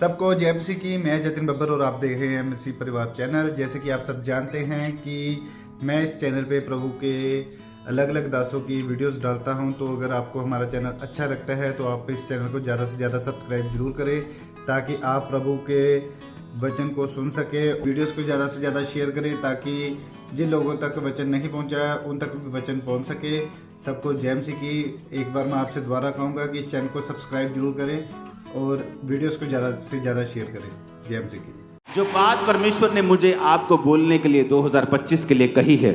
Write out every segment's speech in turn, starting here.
सबको जय मसीह की। मैं जतिन बब्बर और आप देख रहे हैं मसीह परिवार चैनल। जैसे कि आप सब जानते हैं कि मैं इस चैनल पे प्रभु के अलग अलग दासों की वीडियोस डालता हूं, तो अगर आपको हमारा चैनल अच्छा लगता है तो आप इस चैनल को ज़्यादा से ज़्यादा सब्सक्राइब जरूर करें, ताकि आप प्रभु के वचन को सुन सके। वीडियोस को ज़्यादा से ज़्यादा शेयर करें, ताकि जिन लोगों तक वचन नहीं पहुंचा उन तक भी वचन पहुंच सके। सबको जय मसीह की। एक बार मैं आपसे दोबारा कहूँगा कि इस चैनल को सब्सक्राइब जरूर करें और वीडियोस को ज़्यादा से ज़्यादा शेयर करें। जय मसीह की। जो बात परमेश्वर ने मुझे आपको बोलने के लिए 2025 के लिए कही है,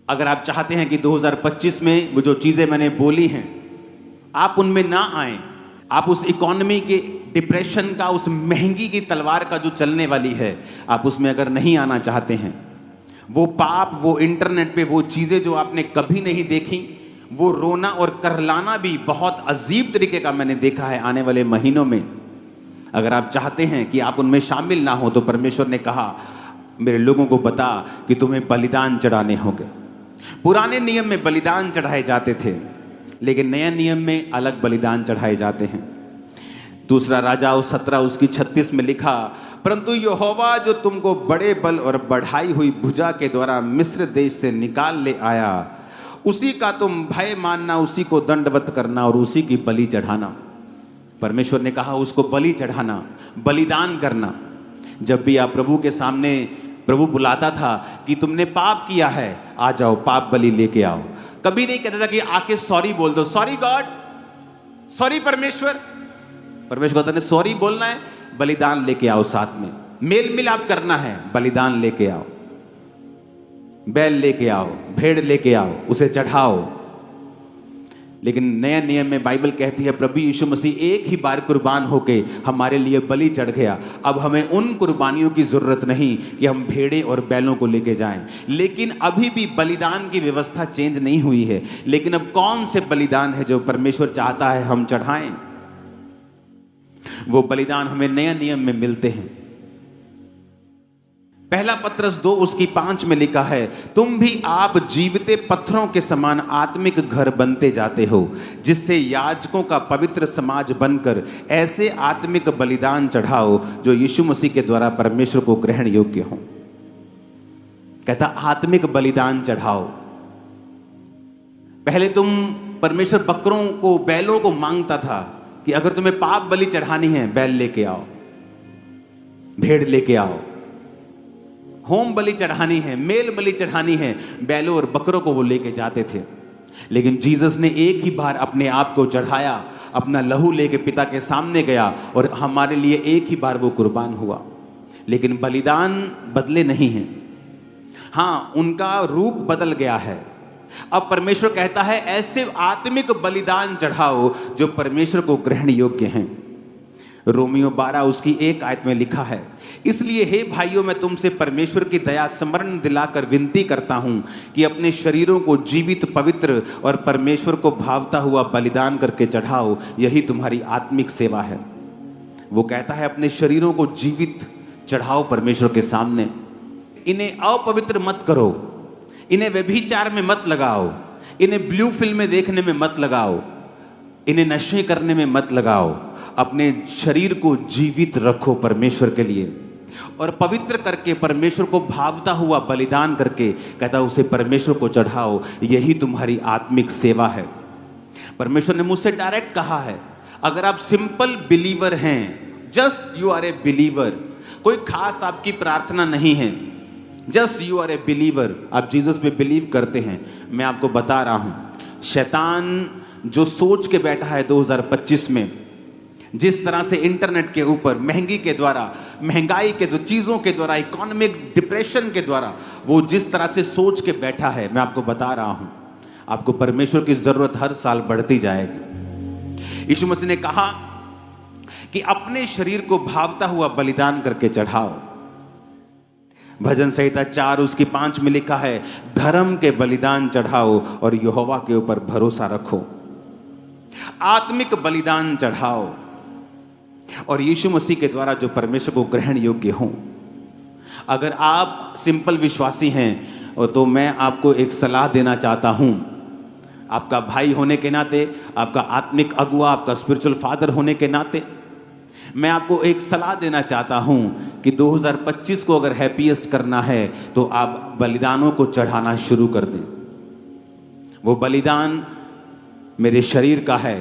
अगर आप चाहते हैं कि 2025 में वो जो चीजें मैंने बोली हैं आप उनमें ना आए, आप उस इकोनॉमी के डिप्रेशन का, उस महंगी की तलवार का जो चलने वाली है, आप उसमें अगर नहीं आना चाहते हैं, वो पाप, वो इंटरनेट पे वो चीजें जो आपने कभी नहीं देखी, वो रोना और करलाना भी बहुत अजीब तरीके का मैंने देखा है आने वाले महीनों में, अगर आप चाहते हैं कि आप उनमें शामिल ना हो, तो परमेश्वर ने कहा मेरे लोगों को बता कि तुम्हें बलिदान चढ़ाने होंगे। पुराने नियम में बलिदान चढ़ाए जाते थे, लेकिन नए नियम में अलग बलिदान चढ़ाए जाते हैं। दूसरा राजाओं 17 उसकी 36 में लिखा, परंतु यहोवा जो तुमको बड़े बल और बढ़ाई हुई भुजा के द्वारा मिस्र देश से निकाल ले आया, उसी का तुम भय मानना, उसी को दंडवत करना और उसी की बलि चढ़ाना। परमेश्वर ने कहा उसको बलि चढ़ाना, बलिदान करना। जब भी आप प्रभु के सामने, प्रभु बुलाता था कि तुमने पाप किया है, आ जाओ पाप बलि लेके आओ। कभी नहीं कहता था कि आके सॉरी बोल दो, सॉरी गॉड, सॉरी परमेश्वर। परमेश्वर कहता है सॉरी बोलना है, बलिदान लेके आओ, साथ में मेल मिलाप करना है, बलिदान लेके आओ, बैल लेके आओ, भेड़ लेके आओ, उसे चढ़ाओ। लेकिन नया नियम में बाइबल कहती है प्रभु यीशु मसीह एक ही बार कुर्बान होके हमारे लिए बलि चढ़ गया। अब हमें उन कुर्बानियों की जरूरत नहीं कि हम भेड़े और बैलों को लेके जाएं। लेकिन अभी भी बलिदान की व्यवस्था चेंज नहीं हुई है। लेकिन अब कौन से बलिदान है जो परमेश्वर चाहता है हम चढ़ाएं? वो बलिदान हमें नया नियम में मिलते हैं। पहला पत्रस 2 उसकी 5 में लिखा है, तुम भी आप जीविते पत्थरों के समान आत्मिक घर बनते जाते हो, जिससे याजकों का पवित्र समाज बनकर ऐसे आत्मिक बलिदान चढ़ाओ जो यीशु मसीह के द्वारा परमेश्वर को ग्रहण योग्य हो। कहता आत्मिक बलिदान चढ़ाओ। पहले तुम परमेश्वर बकरों को, बैलों को मांगता था कि अगर तुम्हें पाप बलि चढ़ानी है, बैल लेके आओ, भेड़ लेके आओ। होम बलि चढ़ानी है, मेल बलि चढ़ानी है, बैलों और बकरों को वो लेके जाते थे। लेकिन जीसस ने एक ही बार अपने आप को चढ़ाया, अपना लहू लेके पिता के सामने गया और हमारे लिए एक ही बार वो कुर्बान हुआ। लेकिन बलिदान बदले नहीं हैं। हाँ, उनका रूप बदल गया है। अब परमेश्वर कहता है ऐसे आत्मिक बलिदान चढ़ाओ जो परमेश्वर को ग्रहण योग्य हैं। रोमियो 12 उसकी 1 आयत में लिखा है, इसलिए हे भाइयों मैं तुमसे परमेश्वर की दया स्मरण दिलाकर विनती करता हूं कि अपने शरीरों को जीवित, पवित्र और परमेश्वर को भावता हुआ बलिदान करके चढ़ाओ, यही तुम्हारी आत्मिक सेवा है। वो कहता है अपने शरीरों को जीवित चढ़ाओ परमेश्वर के सामने। इन्हें अपवित्र मत करो, इन्हें व्यभिचार में मत लगाओ, इन्हें ब्लू फिल्में देखने में मत लगाओ, इन्हें नशे करने में मत लगाओ। अपने शरीर को जीवित रखो परमेश्वर के लिए और पवित्र करके परमेश्वर को भावता हुआ बलिदान करके, कहता उसे परमेश्वर को चढ़ाओ, यही तुम्हारी आत्मिक सेवा है। परमेश्वर ने मुझसे डायरेक्ट कहा है, अगर आप सिंपल बिलीवर हैं, just you are a believer, कोई खास आपकी प्रार्थना नहीं है, just you are a believer, आप जीसस पे बिलीव करते हैं, मैं आपको बता रहा हूं शैतान जो सोच के बैठा है 2025 में, जिस तरह से इंटरनेट के ऊपर महंगी के द्वारा, महंगाई के जो चीज़ों के द्वारा, इकोनॉमिक डिप्रेशन के द्वारा वो जिस तरह से सोच के बैठा है, मैं आपको बता रहा हूं आपको परमेश्वर की जरूरत हर साल बढ़ती जाएगी। यीशु मसीह ने कहा कि अपने शरीर को भावता हुआ बलिदान करके चढ़ाओ। भजन संहिता 4 उसकी 5 में लिखा है, धर्म के बलिदान चढ़ाओ और यहोवा के ऊपर भरोसा रखो। आत्मिक बलिदान चढ़ाओ और यीशु मसीह के द्वारा जो परमेश्वर को ग्रहण योग्य हो। अगर आप सिंपल विश्वासी हैं तो मैं आपको एक सलाह देना चाहता हूं, आपका भाई होने के नाते, आपका आत्मिक अगुआ, आपका स्पिरिचुअल फादर होने के नाते, मैं आपको एक सलाह देना चाहता हूं कि 2025 को अगर हैप्पीएस्ट करना है तो आप बलिदानों को चढ़ाना शुरू कर दें। वो बलिदान मेरे शरीर का है।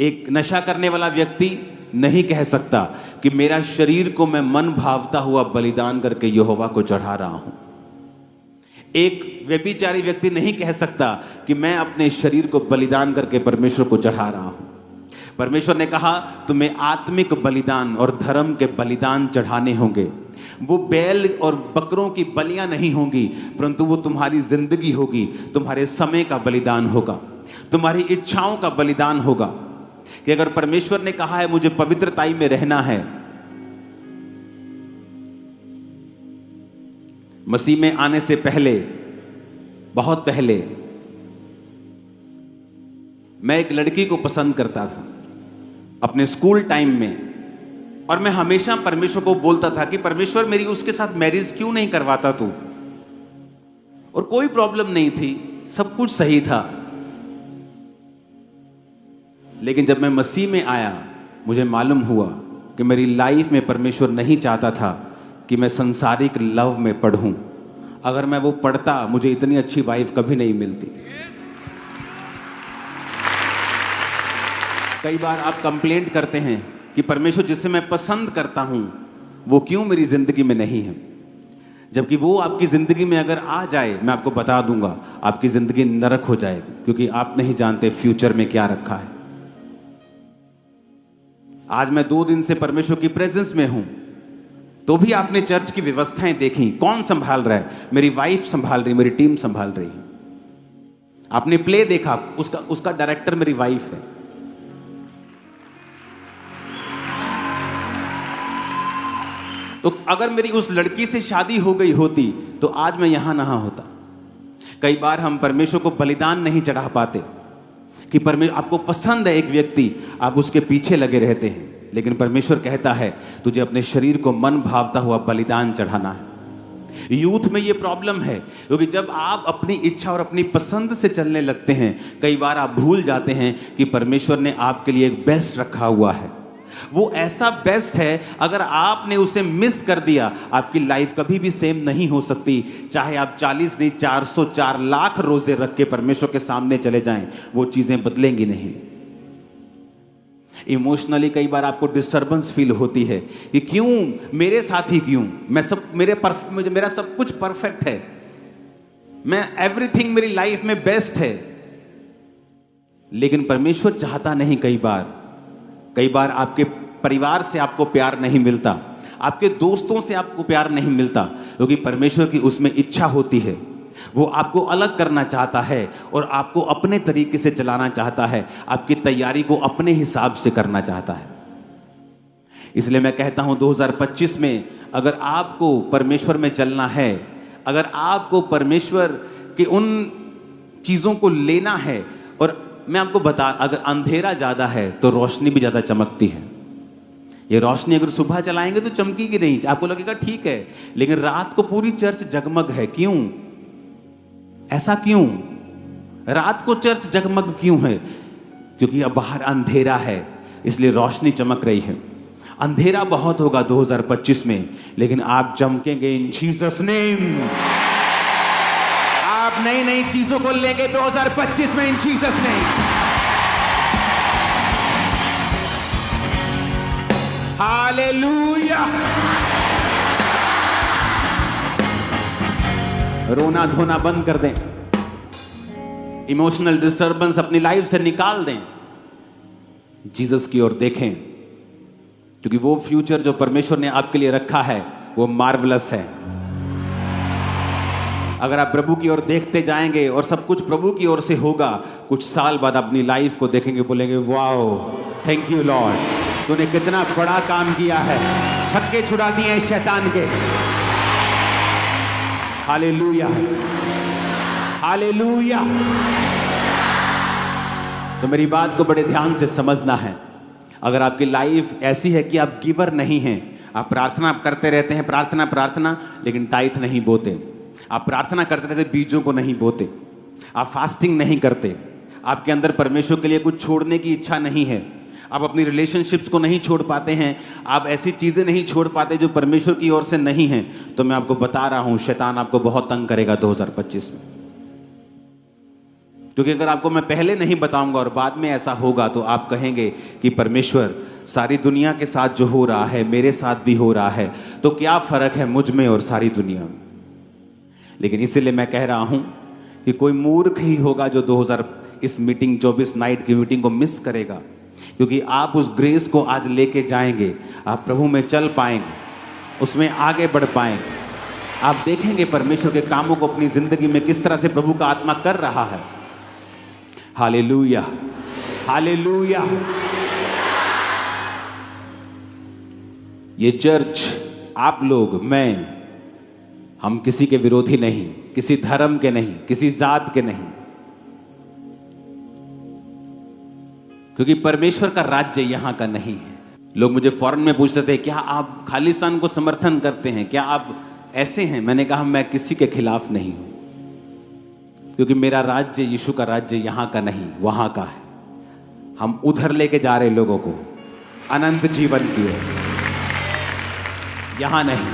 एक नशा करने वाला व्यक्ति नहीं कह सकता कि मेरा शरीर को मैं मन भावता हुआ बलिदान करके यहोवा को चढ़ा रहा हूं। एक व्यभिचारी व्यक्ति नहीं कह सकता कि मैं अपने शरीर को बलिदान करके परमेश्वर को चढ़ा रहा हूं। परमेश्वर ने कहा तुम्हें आत्मिक बलिदान और धर्म के बलिदान चढ़ाने होंगे। वो बैल और बकरों की बलियां नहीं होंगी, परंतु वो तुम्हारी जिंदगी होगी, तुम्हारे समय का बलिदान होगा, तुम्हारी इच्छाओं का बलिदान होगा। कि अगर परमेश्वर ने कहा है मुझे पवित्रताई में रहना है, मसीह में आने से पहले, बहुत पहले, मैं एक लड़की को पसंद करता था अपने स्कूल टाइम में, और मैं हमेशा परमेश्वर को बोलता था कि परमेश्वर मेरी उसके साथ मैरिज क्यों नहीं करवाता तू। और कोई प्रॉब्लम नहीं थी, सब कुछ सही था। लेकिन जब मैं मसीह में आया मुझे मालूम हुआ कि मेरी लाइफ में परमेश्वर नहीं चाहता था कि मैं संसारिक लव में पढ़ूं। अगर मैं वो पढ़ता मुझे इतनी अच्छी वाइफ कभी नहीं मिलती। कई बार आप कंप्लेंट करते हैं कि परमेश्वर जिसे मैं पसंद करता हूं वो क्यों मेरी जिंदगी में नहीं है, जबकि वो आपकी जिंदगी में अगर आ जाए मैं आपको बता दूंगा आपकी जिंदगी नरक हो जाएगी, क्योंकि आप नहीं जानते फ्यूचर में क्या रखा है। आज मैं 2 दिन से परमेश्वर की प्रेजेंस में हूं, तो भी आपने चर्च की व्यवस्थाएं देखी। कौन संभाल रहा है? मेरी वाइफ संभाल रही, मेरी टीम संभाल रही है। आपने प्ले देखा, उसका डायरेक्टर मेरी वाइफ है। तो अगर मेरी उस लड़की से शादी हो गई होती तो आज मैं यहां ना होता। कई बार हम परमेश्वर को बलिदान नहीं चढ़ा पाते कि परमेश्वर आपको पसंद है एक व्यक्ति, आप उसके पीछे लगे रहते हैं, लेकिन परमेश्वर कहता है तुझे अपने शरीर को मन भावता हुआ बलिदान चढ़ाना है। यूथ में ये प्रॉब्लम है, क्योंकि जब आप अपनी इच्छा और अपनी पसंद से चलने लगते हैं, कई बार आप भूल जाते हैं कि परमेश्वर ने आपके लिए एक बेस्ट रखा हुआ है। वो ऐसा बेस्ट है, अगर आपने उसे मिस कर दिया आपकी लाइफ कभी भी सेम नहीं हो सकती। चाहे आप 40 नहीं 404 लाख रोजे रख के परमेश्वर के सामने चले जाएं, वो चीजें बदलेंगी नहीं। इमोशनली कई बार आपको डिस्टर्बेंस फील होती है कि क्यों मेरे साथ ही, क्यों मेरा सब कुछ परफेक्ट है, मैं एवरीथिंग मेरी लाइफ में बेस्ट है, लेकिन परमेश्वर चाहता नहीं। कई बार आपके परिवार से आपको प्यार नहीं मिलता, आपके दोस्तों से आपको प्यार नहीं मिलता, क्योंकि परमेश्वर की उसमें इच्छा होती है। वो आपको अलग करना चाहता है और आपको अपने तरीके से चलाना चाहता है, आपकी तैयारी को अपने हिसाब से करना चाहता है। इसलिए मैं कहता हूं 2025 में अगर आपको परमेश्वर में चलना है, अगर आपको परमेश्वर की उन चीज़ों को लेना है, और मैं आपको अगर अंधेरा ज़्यादा है तो रोशनी भी ज़्यादा चमकती है। ये रोशनी अगर सुबह चलाएंगे तो चमकेगी नहीं, आपको लगेगा ठीक है, लेकिन रात को पूरी चर्च जगमग है। क्यों? ऐसा क्यों? रात को चर्च जगमग क्यों है? क्योंकि अब बाहर अंधेरा है, इसलिए रोशनी चमक रही है। अंधेरा बहुत होगा 2025 में, लेकिन आप चमकेंगे इन जीसस नेम। आप नई नई चीजों को लेंगे 2025 में इन जीसस नेम। हालेलुया। रोना धोना बंद कर दें, इमोशनल डिस्टर्बेंस अपनी लाइफ से निकाल दें, जीसस की ओर देखें, क्योंकि वो फ्यूचर जो परमेश्वर ने आपके लिए रखा है वो मार्वलस है। अगर आप प्रभु की ओर देखते जाएंगे और सब कुछ प्रभु की ओर से होगा, कुछ साल बाद अपनी लाइफ को देखेंगे, बोलेंगे वाओ थैंक यू लॉर्ड, तूने कितना बड़ा काम किया है, छक्के छुड़ा दिए शैतान के। Hallelujah, hallelujah. तो मेरी बात को बड़े ध्यान से समझना है। अगर आपकी लाइफ ऐसी है कि आप गिवर नहीं हैं, आप प्रार्थना करते रहते हैं, प्रार्थना, लेकिन टाइथ नहीं बोते, आप प्रार्थना करते रहते बीजों को नहीं बोते, आप फास्टिंग नहीं करते, आपके अंदर परमेश्वर के लिए कुछ छोड़ने की इच्छा नहीं है, आप अपनी रिलेशनशिप्स को नहीं छोड़ पाते हैं, आप ऐसी चीज़ें नहीं छोड़ पाते जो परमेश्वर की ओर से नहीं हैं, तो मैं आपको बता रहा हूँ शैतान आपको बहुत तंग करेगा 2025 में। क्योंकि अगर आपको मैं पहले नहीं बताऊंगा और बाद में ऐसा होगा तो आप कहेंगे कि परमेश्वर सारी दुनिया के साथ जो हो रहा है मेरे साथ भी हो रहा है, तो क्या फ़र्क है मुझ में और सारी दुनिया में। लेकिन इसीलिए मैं कह रहा हूं कि कोई मूर्ख ही होगा जो 2000 इस मीटिंग 24 नाइट की मीटिंग को मिस करेगा, क्योंकि आप उस ग्रेस को आज लेके जाएंगे, आप प्रभु में चल पाएंगे, उसमें आगे बढ़ पाएंगे। आप देखेंगे परमेश्वर के कामों को अपनी जिंदगी में किस तरह से प्रभु का आत्मा कर रहा है। Hallelujah, hallelujah. ये चर्च, आप लोग, मैं, हम किसी के विरोधी नहीं, किसी धर्म के नहीं, किसी जात के नहीं, क्योंकि परमेश्वर का राज्य यहां का नहीं है। लोग मुझे फौरन में पूछते थे क्या आप खालिस्तान को समर्थन करते हैं, क्या आप ऐसे हैं। मैंने कहा मैं किसी के खिलाफ नहीं हूं, क्योंकि मेरा राज्य, यीशु का राज्य यहां का नहीं, वहां का है। हम उधर लेके जा रहे लोगों को अनंत जीवन की ओर, यहां नहीं।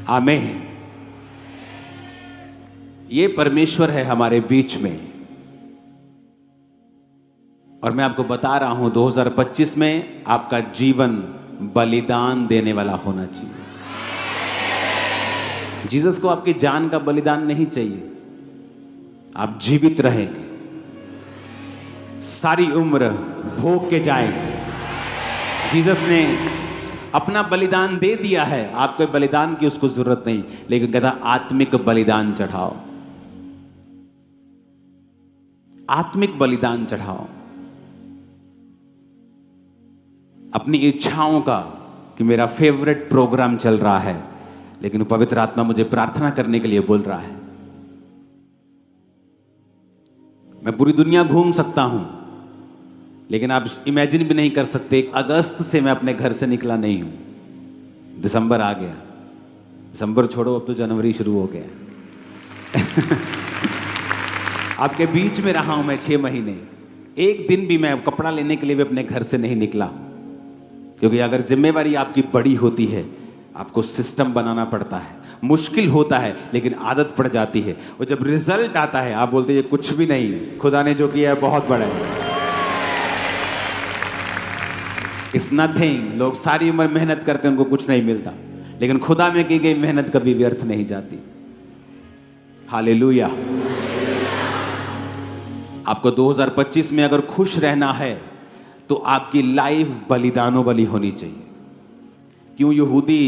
आमीन। ये परमेश्वर है हमारे बीच में, और मैं आपको बता रहा हूं 2025 में आपका जीवन बलिदान देने वाला होना चाहिए। जीसस को आपकी जान का बलिदान नहीं चाहिए, आप जीवित रहेंगे, सारी उम्र भोग के जाएंगे। जीसस ने अपना बलिदान दे दिया है, आपको बलिदान की उसको जरूरत नहीं, लेकिन कहता आत्मिक बलिदान चढ़ाओ, आत्मिक बलिदान चढ़ाओ अपनी इच्छाओं का। कि मेरा फेवरेट प्रोग्राम चल रहा है, लेकिन पवित्र आत्मा मुझे प्रार्थना करने के लिए बोल रहा है। मैं पूरी दुनिया घूम सकता हूं, लेकिन आप इमेजिन भी नहीं कर सकते, अगस्त से मैं अपने घर से निकला नहीं हूं। दिसंबर आ गया, दिसंबर छोड़ो, अब तो जनवरी शुरू हो गया। आपके बीच में रहा हूं मैं 6 महीने, एक दिन भी मैं कपड़ा लेने के लिए भी अपने घर से नहीं निकला, क्योंकि अगर जिम्मेवारी आपकी बड़ी होती है, आपको सिस्टम बनाना पड़ता है, मुश्किल होता है, लेकिन आदत पड़ जाती है, और जब रिजल्ट आता है आप बोलते हैं ये कुछ भी नहीं, खुदा ने जो किया है बहुत बड़ा है, इट्स नथिंग। लोग सारी उम्र मेहनत करते हैं, उनको कुछ नहीं मिलता, लेकिन खुदा में की गई मेहनत कभी व्यर्थ नहीं जाती। हालेलुया। आपको 2025 में अगर खुश रहना है तो आपकी लाइफ बलिदानों वाली होनी चाहिए। क्यों यहूदी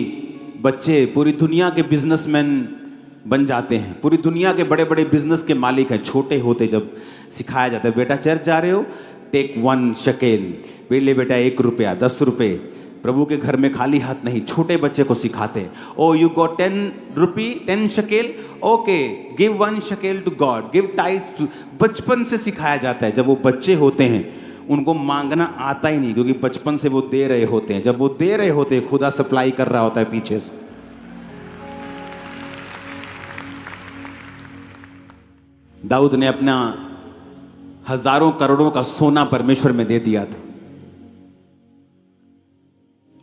बच्चे पूरी दुनिया के बिजनेसमैन बन जाते हैं, पूरी दुनिया के बड़े बड़े बिजनेस के मालिक हैं। छोटे होते जब सिखाया जाता है, बेटा चर्च जा रहे हो, टेक 1 शकेल, ले बेटा 1 रुपया, 10 रुपये, प्रभु के घर में खाली हाथ नहीं। छोटे बच्चे को सिखाते हैं, ओ यू गॉट 10 रुपी, 10 शकेल, ओके गिव 1 शकेल टू गॉड, गिव टाइट्स। बचपन से सिखाया जाता है। जब वो बच्चे होते हैं उनको मांगना आता ही नहीं, क्योंकि बचपन से वो दे रहे होते हैं। जब वो दे रहे होते हैं, खुदा सप्लाई कर रहा होता है पीछे से। दाऊद ने अपना हजारों करोड़ों का सोना परमेश्वर में दे दिया था,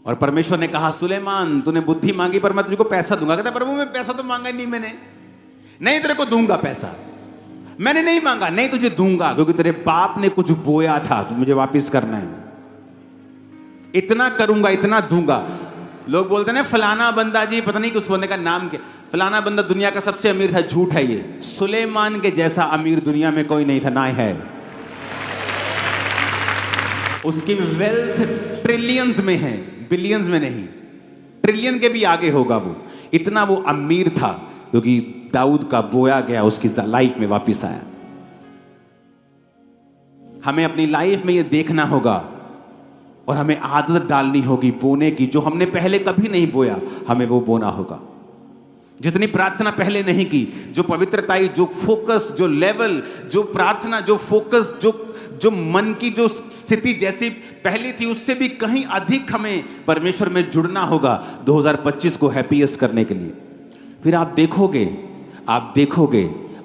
और परमेश्वर ने कहा सुलेमान तूने बुद्धि मांगी पर मैं तुझको पैसा दूंगा। कहता प्रभु मैं पैसा तो मांगा ही नहीं, मैंने नहीं, तेरे को दूंगा पैसा, मैंने नहीं मांगा, नहीं तुझे दूंगा, क्योंकि तेरे बाप ने कुछ बोया था तो मुझे वापस करना है, इतना करूंगा, इतना दूंगा। लोग बोलते हैं ना फलाना बंदा जी, पता नहीं उस बंदे का नाम क्या, फलाना बंदा दुनिया का सबसे अमीर था। झूठ है ये। सुलेमान के जैसा अमीर दुनिया में कोई नहीं था, ना है। उसकी वेल्थ ट्रिलियंस में है, बिलियंस में नहीं, ट्रिलियन के भी आगे होगा वो। इतना वो अमीर था, क्योंकि दाऊद का बोया गया उसकी लाइफ में वापस आया। हमें अपनी लाइफ में ये देखना होगा और हमें आदत डालनी होगी बोने की। जो हमने पहले कभी नहीं बोया, हमें वो बोना होगा। जितनी प्रार्थना पहले नहीं की, जो पवित्रताई, जो फोकस, जो लेवल, जो प्रार्थना, जो फोकस, जो मन की जो स्थिति जैसी पहली थी, उससे भी कहीं अधिक हमें परमेश्वर में जुड़ना होगा 2025 को हैप्पीएस्ट करने के लिए। फिर आप देखोगे,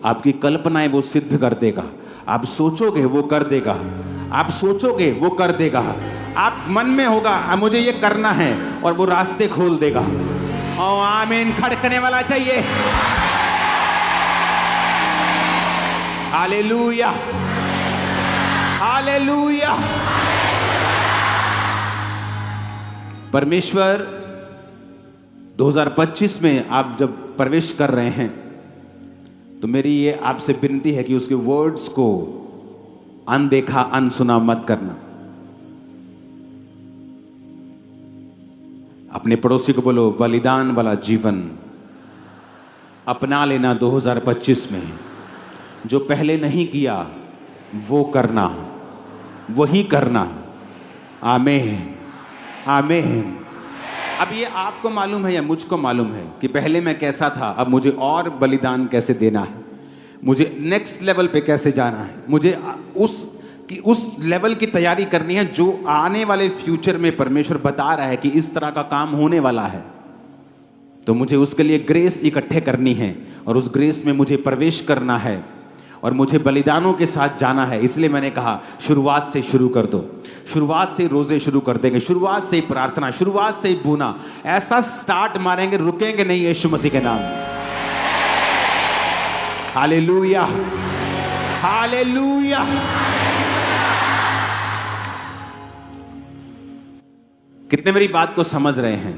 आपकी कल्पनाएं वो सिद्ध कर देगा, आप सोचोगे वो कर देगा, आप सोचोगे वो कर देगा। आप मन में होगा मुझे ये करना है और वो रास्ते खोल देगा। ओ आमीन खड़कने वाला चाहिए। Hallelujah hallelujah. परमेश्वर 2025 में आप जब प्रवेश कर रहे हैं तो मेरी ये आपसे विनती है कि उसके वर्ड्स को अनदेखा अनसुना मत करना। अपने पड़ोसी को बोलो बलिदान वाला जीवन अपना लेना 2025 में। जो पहले नहीं किया वो करना, वही करना। आमीन आमीन। अब ये आपको मालूम है या मुझको मालूम है कि पहले मैं कैसा था, अब मुझे और बलिदान कैसे देना है, मुझे नेक्स्ट लेवल पे कैसे जाना है, मुझे उस लेवल की तैयारी करनी है जो आने वाले फ्यूचर में परमेश्वर बता रहा है कि इस तरह का काम होने वाला है। तो मुझे उसके लिए ग्रेस इकट्ठे करनी है और उस ग्रेस में मुझे प्रवेश करना है और मुझे बलिदानों के साथ जाना है। इसलिए मैंने कहा शुरुआत से शुरू कर दो, शुरुआत से रोजे शुरू कर देंगे, शुरुआत से प्रार्थना, शुरुआत से भूना, ऐसा स्टार्ट मारेंगे, रुकेंगे नहीं यीशु मसीह के नाम में। Hallelujah hallelujah. कितने मेरी बात को समझ रहे हैं?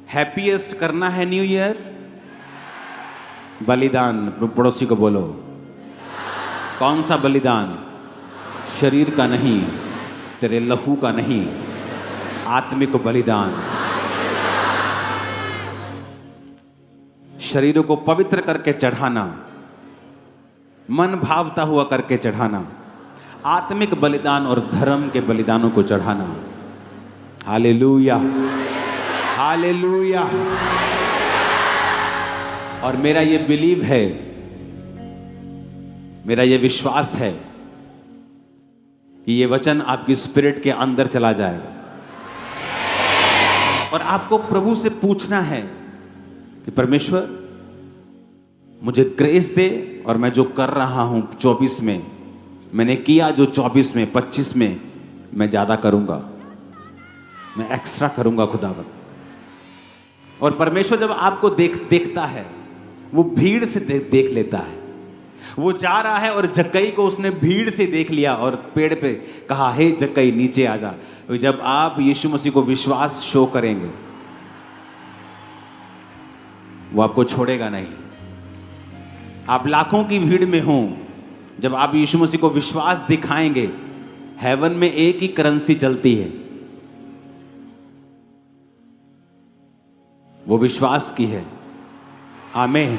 हैप्पीएस्ट करना है न्यू ईयर, बलिदान। पड़ोसी को बोलो कौन सा बलिदान? शरीर का नहीं, तेरे लहू का नहीं, आत्मिक बलिदान। शरीर को पवित्र करके चढ़ाना, मन भावता हुआ करके चढ़ाना, आत्मिक बलिदान और धर्म के बलिदानों को चढ़ाना। Hallelujah hallelujah. और मेरा ये बिलीव है, मेरा ये विश्वास है कि ये वचन आपकी स्पिरिट के अंदर चला जाएगा और आपको प्रभु से पूछना है कि परमेश्वर मुझे ग्रेस दे और मैं जो कर रहा हूं 24 में, मैंने किया जो 24 में, 25 में मैं ज्यादा करूंगा, मैं एक्स्ट्रा करूंगा खुदावंद। और परमेश्वर जब आपको देखता है वो भीड़ से देख लेता है। वो जा रहा है और जक्कई को उसने भीड़ से देख लिया और पेड़ पे कहा हे जक्कई नीचे आ जा। जब आप यीशु मसीह को विश्वास शो करेंगे वो आपको छोड़ेगा नहीं। आप लाखों की भीड़ में हो, जब आप यीशु मसीह को विश्वास दिखाएंगे, हेवन में एक ही करेंसी चलती है, वो विश्वास की है। आमीन।